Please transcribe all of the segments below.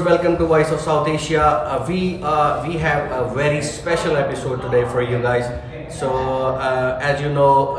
welcome to Voice of South Asia. We have a very special episode today for you guys. So as you know,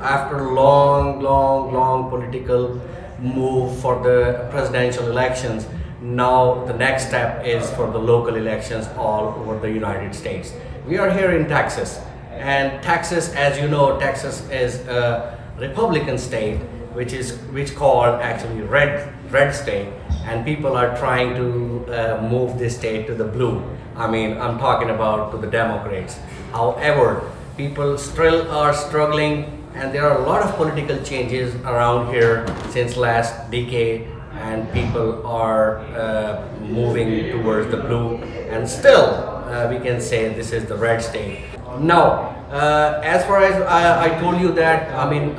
after long political move for the presidential elections, now the next step is for the local elections all over the United States. We are here in Texas, and Texas, as you know, Texas is a Republican state, which called actually red state, and people are trying to move this state to the blue. I mean, I'm talking about to the Democrats. However, people still are struggling, and there are a lot of political changes around here since last decade, and people are moving towards the blue, and still we can say this is the red state. Now, as far as I told you that, I mean,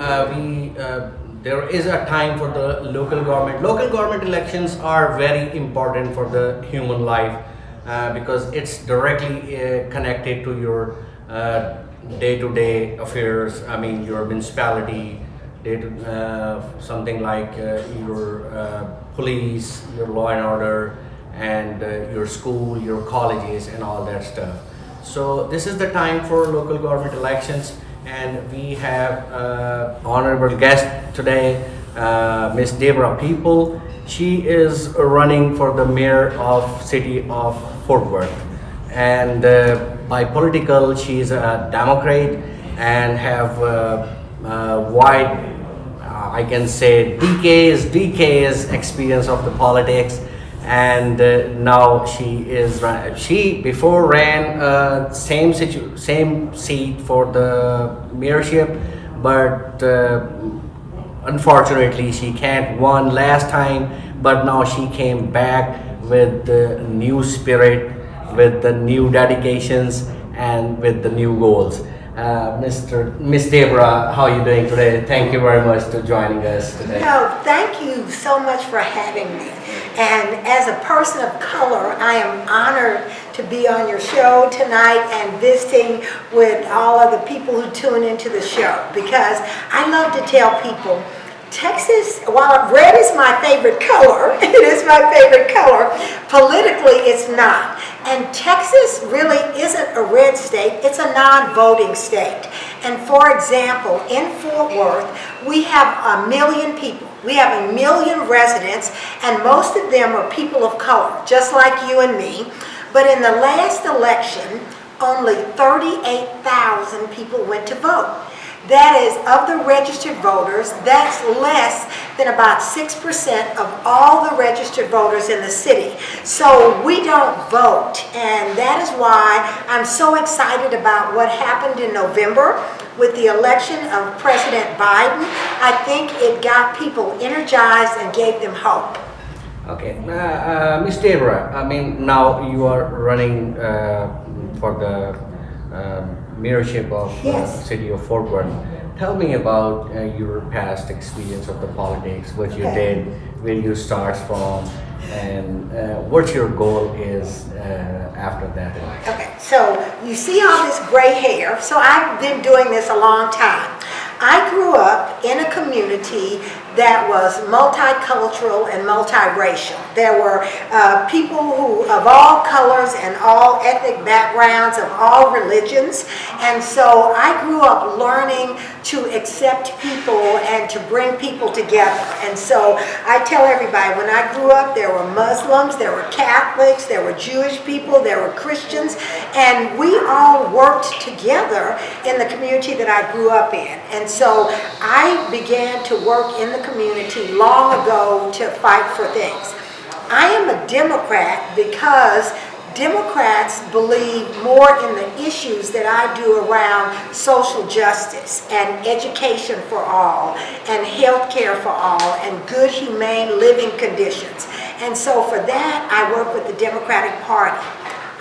there is a time for the local government. Local government elections are very important for the human life because it's directly connected to your day-to-day affairs. I mean, your municipality, something like your police, your law and order, and your school, your colleges, and all that stuff. So this is the time for local government elections, and we have honorable guest today, Miss Deborah People. She is running for the mayor of city of Fort Worth, and by political she is a Democrat and have wide, I can say decades experience of the politics. And now she before ran same seat for the mayorship, but unfortunately she can't won last time. But now she came back with the new spirit, with the new dedications, and with the new goals. Miss Deborah, how are you doing today? Thank you very much for joining us today. No, thank you so much for having me. And as a person of color, I am honored to be on your show tonight and visiting with all of the people who tune into the show, because I love to tell people Texas, while red is my favorite color, it is my favorite color, politically it's not. And Texas really isn't a red state, it's a non-voting state. And for example, in Fort Worth, we have 1 million people. We have 1 million residents, and most of them are people of color, just like you and me. But in the last election, only 38,000 people went to vote. That is, of the registered voters, that's less than about 6% of all the registered voters in the city. So we don't vote, and that is why I'm so excited about what happened in November with the election of President Biden. I think it got people energized and gave them hope. Okay, Miss Deborah, I mean, now you are running for the mayorship of Yes. city of Fort Worth. Tell me about your past experience of the politics, what you did, where you start from, and what your goal is after that election. Okay, so you see all this gray hair. So I've been doing this a long time. I grew up in a community that was multicultural and multiracial. There were people who of all colors and all ethnic backgrounds, of all religions. And so I grew up learning to accept people and to bring people together. And so I tell everybody, when I grew up, there were Muslims, there were Catholics, there were Jewish people, there were Christians, and we all worked together in the community that I grew up in. And so I began to work in the community long ago to fight for things. I am a Democrat because Democrats believe more in the issues that I do around social justice and education for all and health care for all and good humane living conditions. And so for that, I work with the Democratic Party.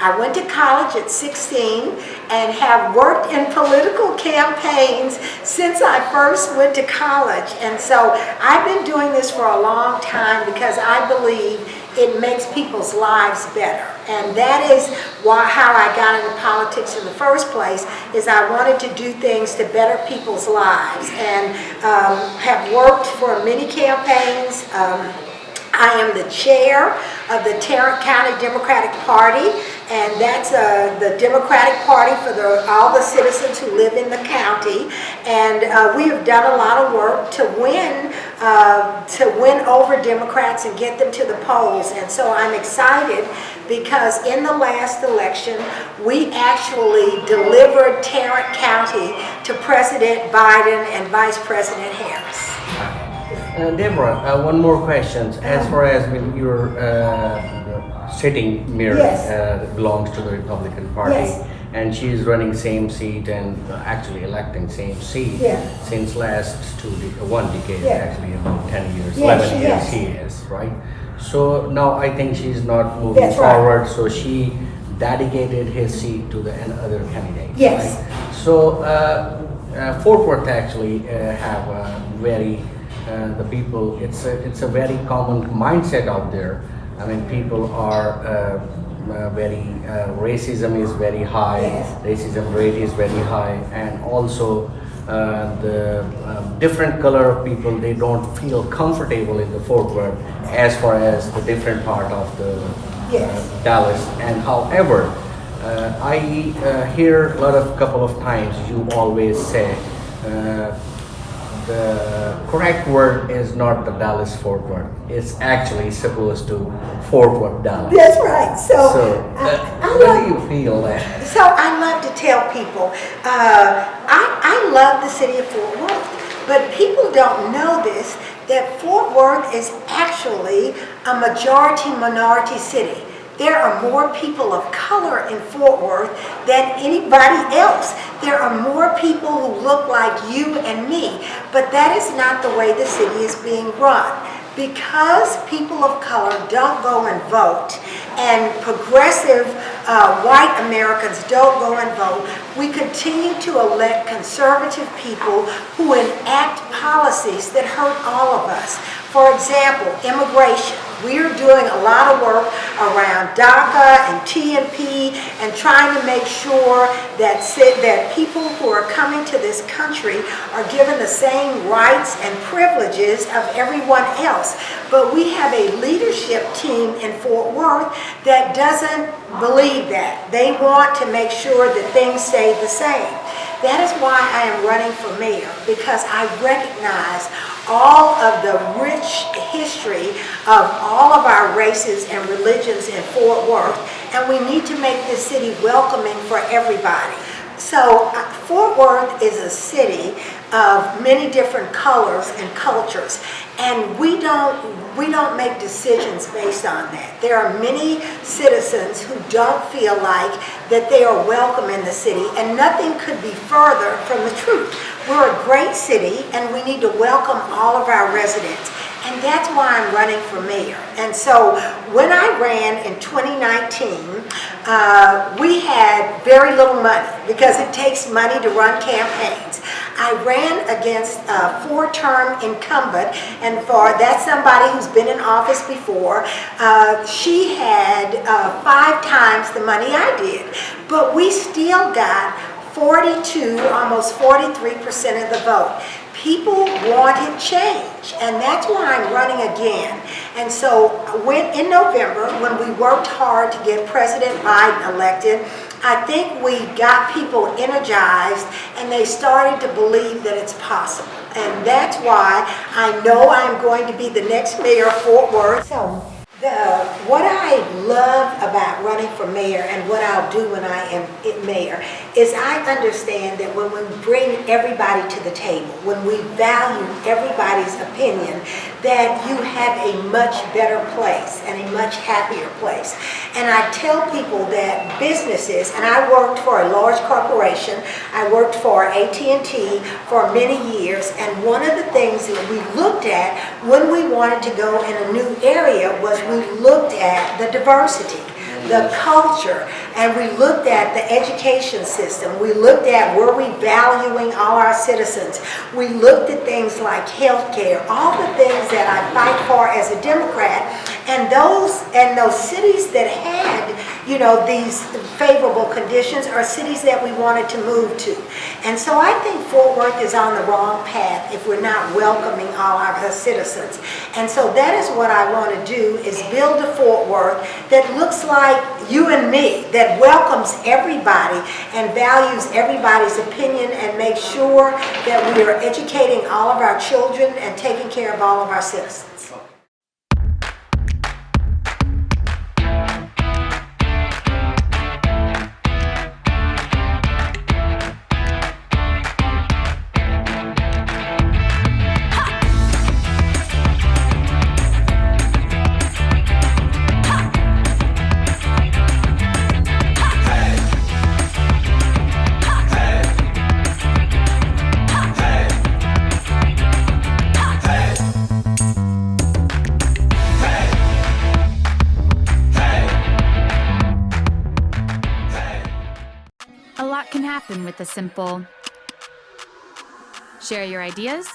I went to college at 16 and have worked in political campaigns since I first went to college. And so I've been doing this for a long time because I believe it makes people's lives better. And that is how I got into politics in the first place, is I wanted to do things to better people's lives, and have worked for many campaigns. I am the chair of the Tarrant County Democratic Party, and that's the Democratic Party for all the citizens who live in the county. And we have done a lot of work to win over Democrats and get them to the polls. And so I'm excited because in the last election, we actually delivered Tarrant County to President Biden and Vice President Harris. Deborah, one more question. As far as your sitting mayor belongs to the Republican Party, and she is running same seat and actually electing same seat since last 1 decade, actually about 10 years, 11 years she is, right? So now I think she's not moving forward, so she dedicated his seat to the other candidates. Yes. Right? So Fort Worth actually have a very the people, it's a very common mindset out there. I mean, people are very, racism is very high, racism rate is very high, and also the different color of people, they don't feel comfortable in the Fort Worth as far as the different part of the Dallas. And however, I hear a couple of times you always say the correct word is not the Dallas Fort Worth. It's actually supposed to Fort Worth, Dallas. That's right. So how do you feel that? So I love to tell people, I love the city of Fort Worth, but people don't know this, that Fort Worth is actually a majority-minority city. There are more people of color in Fort Worth than anybody else. There are more people who look like you and me, but that is not the way the city is being run. Because people of color don't go and vote, and progressive white Americans don't go and vote, we continue to elect conservative people who enact policies that hurt all of us. For example, immigration. We're doing a lot of work around DACA and TMP and trying to make sure that people who are coming to this country are given the same rights and privileges of everyone else. But we have a leadership team in Fort Worth that doesn't believe that. They want to make sure that things stay the same. That is why I am running for mayor, because I recognize all of the rich history of all of our races and religions in Fort Worth, and we need to make this city welcoming for everybody. So Fort Worth is a city of many different colors and cultures, and we don't make decisions based on that. There are many citizens who don't feel like that they are welcome in the city, and nothing could be further from the truth. We're a great city, and we need to welcome all of our residents. And that's why I'm running for mayor. And so when I ran in 2019, we had very little money because it takes money to run campaigns. I ran against a 4-term incumbent, and that's somebody who's been in office before. She had 5 times the money I did, but we still got 42, almost 43% of the vote. People wanted change, and that's why I'm running again. And so in November, when we worked hard to get President Biden elected, I think we got people energized, and they started to believe that it's possible. And that's why I know I'm going to be the next mayor of Fort Worth. So what I love about running for mayor and what I'll do when I am mayor is I understand that when we bring everybody to the table, when we value everybody's opinion, that you have a much better place and a much happier place. And I tell people that businesses, and I worked for a large corporation, I worked for AT&T for many years, and one of the things that we looked at when we wanted to go in a new area was we looked at the diversity, the culture, and we looked at the education system. We looked at, were we valuing all our citizens? We looked at things like health care, all the things that I fight for as a Democrat, and those cities that had, these favorable conditions are cities that we wanted to move to. And so I think Fort Worth is on the wrong path if we're not welcoming all our citizens. And so that is what I want to do, is build a Fort Worth that looks like you and me, that welcomes everybody and values everybody's opinion and makes sure that we are educating all of our children and taking care of all of our citizens. With a simple share your ideas,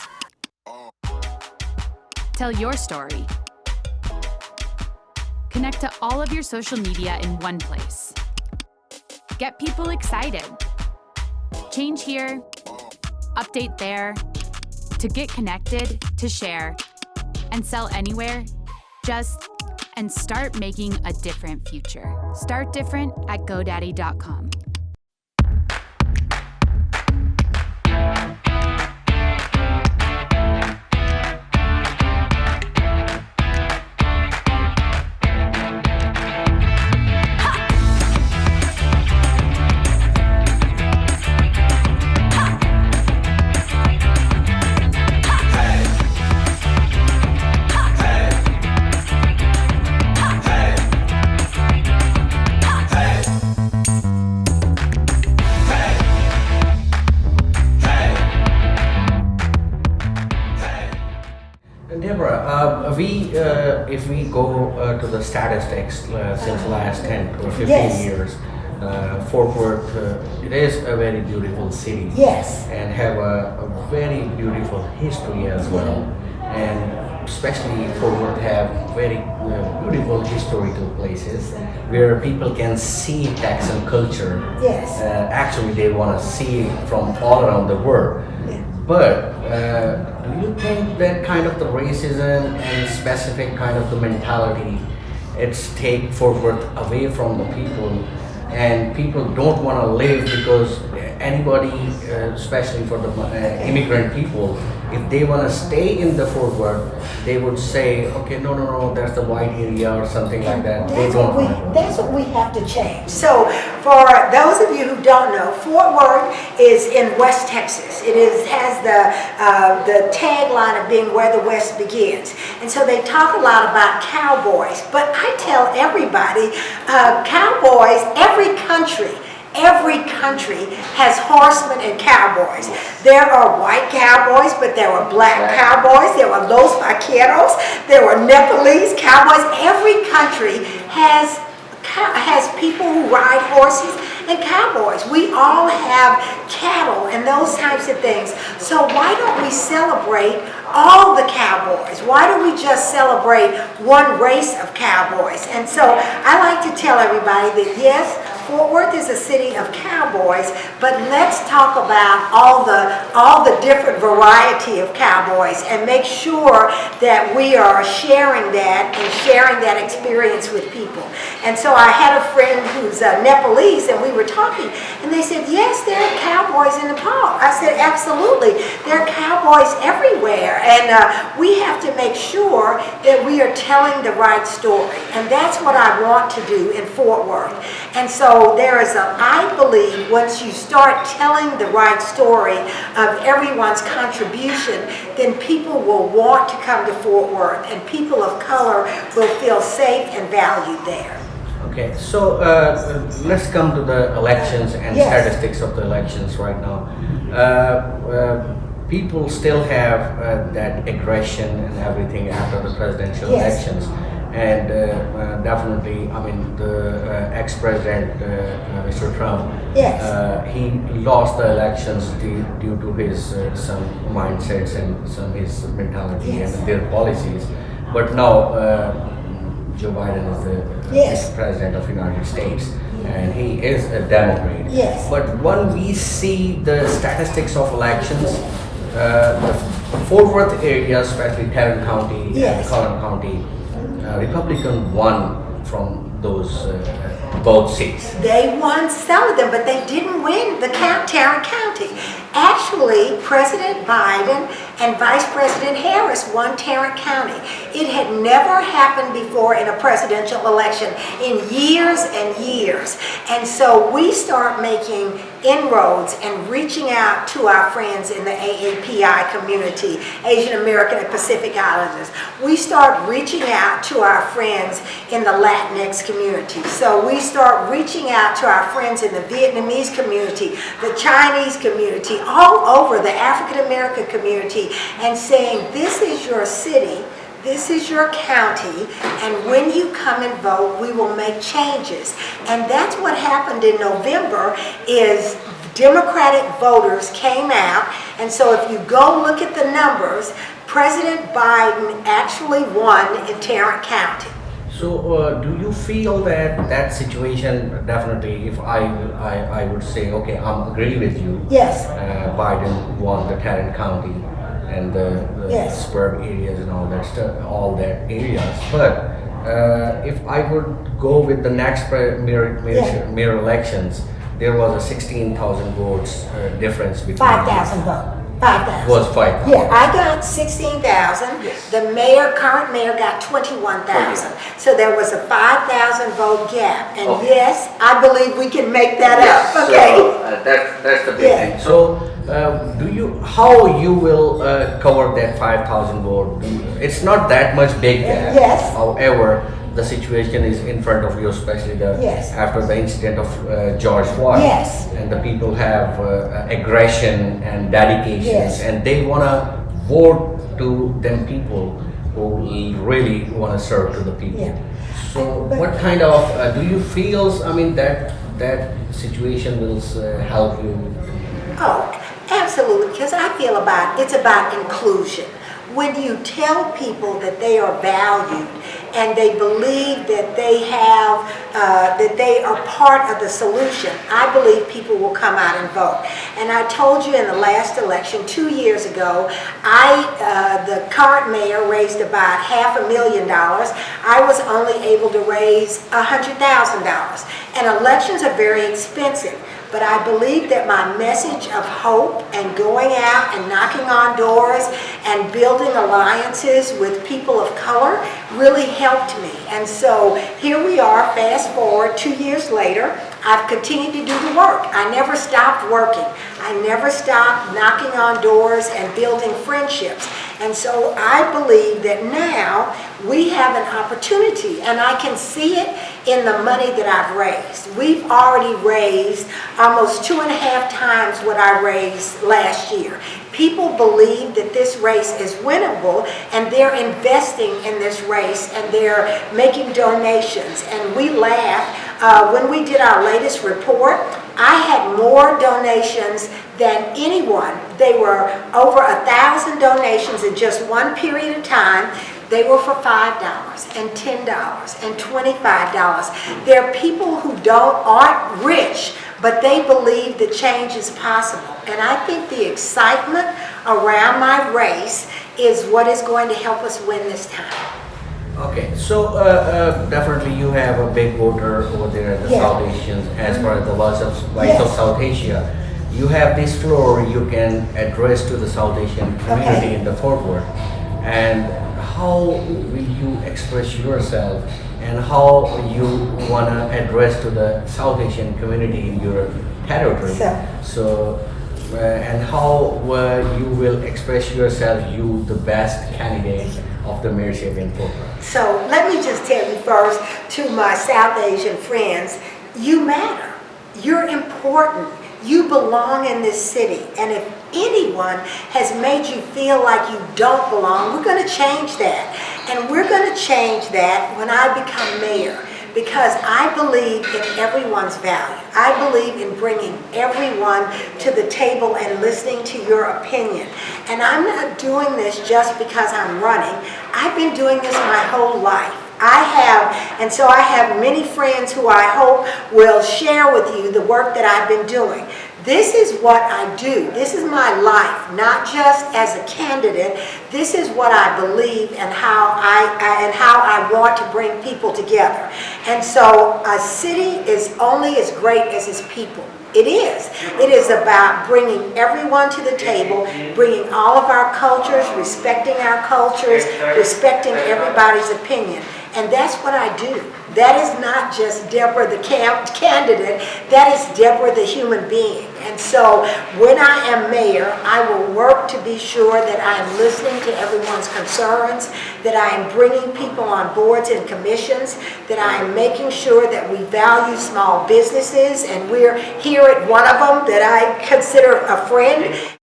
tell your story, connect to all of your social media in one place, get people excited, change here, update there, to get connected, to share, and sell anywhere, and start making a different future. Start different at GoDaddy.com. Deborah, if we go to the statistics since the last 10 or 15 Yes. years, Fort Worth, it is a very beautiful city. Yes. And have a very beautiful history as well. And especially Fort Worth have very beautiful historical places where people can see Texan culture. Yes. Actually, they want to see it from all around the world. Yeah. But do you think that kind of the racism and specific kind of the mentality, it's take Fort Worth away from the people, and people don't want to live because anybody, especially for the immigrant people, if they want to stay in the Fort Worth, they would say, okay, no, that's the white area or something like that. They don't want to. That's what we have to change. So for those of you who don't know, Fort Worth is in West Texas. It has the tagline of being where the West begins. And so they talk a lot about cowboys. But I tell everybody, cowboys, every country has horsemen and cowboys. There are white cowboys, but there were black cowboys, there were Los Vaqueros, there were Nepalese cowboys. Every country has people who ride horses and cowboys. We all have cattle and those types of things. So why don't we celebrate all the cowboys? Why don't we just celebrate one race of cowboys? And so I like to tell everybody that yes, Fort Worth is a city of cowboys, but let's talk about all the different variety of cowboys and make sure that we are sharing that experience with people. And so I had a friend who's Nepalese, and we were talking, and they said, yes, there are cowboys in Nepal. I said, absolutely. There are cowboys everywhere, and we have to make sure that we are telling the right story. And that's what I want to do in Fort Worth. And so I believe once you start telling the right story of everyone's contribution, then people will want to come to Fort Worth, and people of color will feel safe and valued there. Okay, so let's come to the elections and Yes. statistics of the elections right now. People still have that aggression and everything after the presidential Yes. elections. And definitely, I mean, the ex-president, Mr. Trump, Yes. he lost the elections due to his some mindsets and his mentality Yes. and their policies. But now, Joe Biden is the Yes. president of the United States, and he is a Democrat. Yes. But when we see the statistics of elections, the Fort Worth area, especially Tarrant County Yes. and Collin County, Republican won from those both seats. They won some of them, but they didn't win the Tarrant County. Actually, President Biden and Vice President Harris won Tarrant County. It had never happened before in a presidential election in years and years. And so we start making inroads and reaching out to our friends in the AAPI community, Asian American and Pacific Islanders. We start reaching out to our friends in the Latinx community. So we start reaching out to our friends in the Vietnamese community, the Chinese community, all over the African American community, and saying, this is your city, this is your county, and when you come and vote, we will make changes. And that's what happened in November, is Democratic voters came out, and so if you go look at the numbers, President Biden actually won in Tarrant County. So do you feel that that situation, definitely, if I would say, okay, I agree with you. Yes. Biden won the Tarrant County and the Yes. suburb areas and all that stuff, all that areas. But if I would go with the next mayor elections, there was a 16,000 votes difference between 5,000 votes. 5,000. Was 5,000. Yeah, I got 16,000. Yes. The current mayor got 21,000. So there was a 5,000 vote gap. And Okay. yes, I believe we can make that up. Okay. So that's the big Yeah. thing. So how you will cover that 5,000 vote? It's not that much big gap. Yes. However, the situation is in front of you, especially Yes. after the incident of George Floyd. Yes. And the people have aggression and dedication, Yes. and they wanna vote to them people who really wanna serve to the people. Yeah. So But- what kind of do you feel? I mean that situation will help you. Oh, absolutely, because I feel it's about inclusion. When you tell people that they are valued and they believe that they are part of the solution, I believe people will come out and vote. And I told you in the last election 2 years ago, the current mayor raised about $500,000. I was only able to raise $100,000. And elections are very expensive. But I believe that my message of hope and going out and knocking on doors and building alliances with people of color really helped me. And so here we are, fast forward 2 years later, I've continued to do the work. I never stopped working. I never stopped knocking on doors and building friendships. And so I believe that now we have an opportunity, and I can see it in the money that I've raised. We've already raised almost 2.5 times what I raised last year. People believe that this race is winnable, and they're investing in this race, and they're making donations. And we laugh. When we did our latest report, I had more donations than anyone. They were over 1,000 donations in just one period of time. They were for $5 and $10 and $25. There are people who aren't rich, but they believe that change is possible. And I think the excitement around my race is what is going to help us win this time. Okay, so definitely you have a big voter over there at the Yeah. South Asians, as far as the Voice of Yes. South Asia. You have this floor you can address to the South Asian community Okay. in the Fort Worth. And how will you express yourself, and how you want to address to the South Asian community in your territory? So and how you will express yourself, you the best candidate of the mayorship in Fort Worth? So let me just tell you first, to my South Asian friends, you matter. You're important. You belong in this city. And if anyone has made you feel like you don't belong, we're going to change that. And we're going to change that when I become mayor, because I believe in everyone's value. I believe in bringing everyone to the table and listening to your opinion. And I'm not doing this just because I'm running. I've been doing this my whole life. And so I have many friends who I hope will share with you the work that I've been doing. This is what I do. This is my life, not just as a candidate. This is what I believe and how I want to bring people together. And so a city is only as great as its people. It is. It is about bringing everyone to the table, bringing all of our cultures, respecting our cultures, respecting everybody's opinion. And that's what I do. That is not just Deborah the candidate, that is Deborah the human being. And so when I am mayor, I will work to be sure that I am listening to everyone's concerns, that I am bringing people on boards and commissions, that I am making sure that we value small businesses, and we're here at one of them that I consider a friend.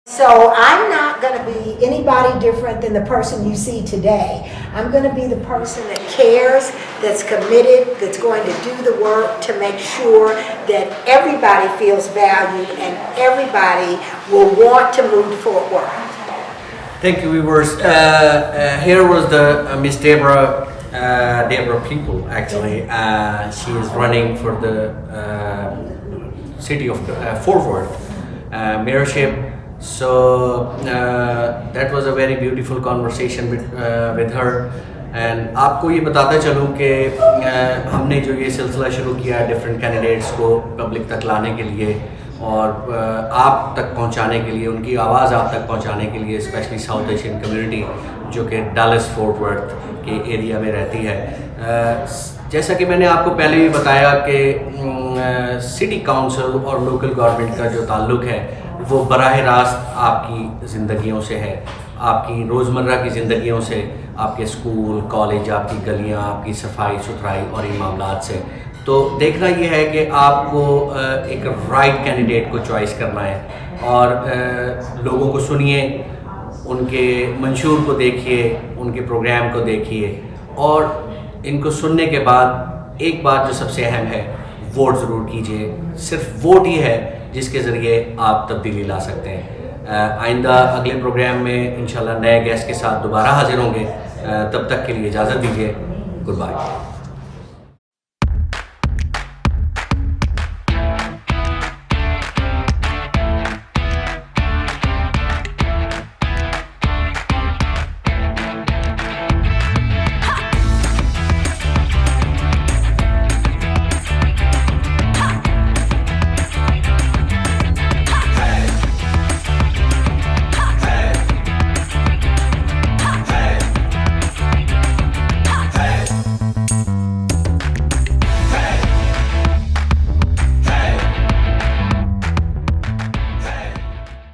So I'm not going to be anybody different than the person you see today. I'm going to be the person that cares, that's committed, that's going to do the work to make sure that everybody feels valued and everybody will want to move forward. Thank you, viewers. Here was the Miss Deborah People, actually. She is running for the city of Fort Worth mayorship. So that was a very beautiful conversation with her. And आपको ये बताता चलूँ कि हमने जो ये सिलसिला शुरू किया है डिफरेंट कैंडिडेट्स को पब्लिक तक लाने के लिए और आप तक पहुंचाने के लिए, उनकी आवाज़ आप तक पहुंचाने के लिए, स्पेशली साउथ एशियन कम्युनिटी जो कि डैलस फोर्ट वर्थ के एरिया में रहती है। जैसा कि मैंने आपको पहले भी बताया कि सिटी काउंसिल और लोकल गवर्नमेंट का जो ताल्लुक़ है वो बराह रास्त आपकी ज़िंदगियों से है, आपकी रोज़मर्रा की ज़िंदगियों से, आपके स्कूल, कॉलेज, आपकी गलियाँ, आपकी सफाई सुथराई और इन मामलात से। तो देखना ये है कि आपको एक राइट कैंडिडेट को चॉइस करना है और लोगों को सुनिए, उनके मंशूर को देखिए, उनके प्रोग्राम को देखिए और इनको सुनने के बाद एक बात जो सबसे अहम है, वोट ज़रूर कीजिए। सिर्फ वोट ही है जिसके ज़रिए आप तब्दीली ला सकते हैं। आइंदा अगले प्रोग्राम में इंशाल्लाह नए गेस्ट के साथ दोबारा हाजिर होंगे। तब तक के लिए इजाज़त दीजिए। Good bye.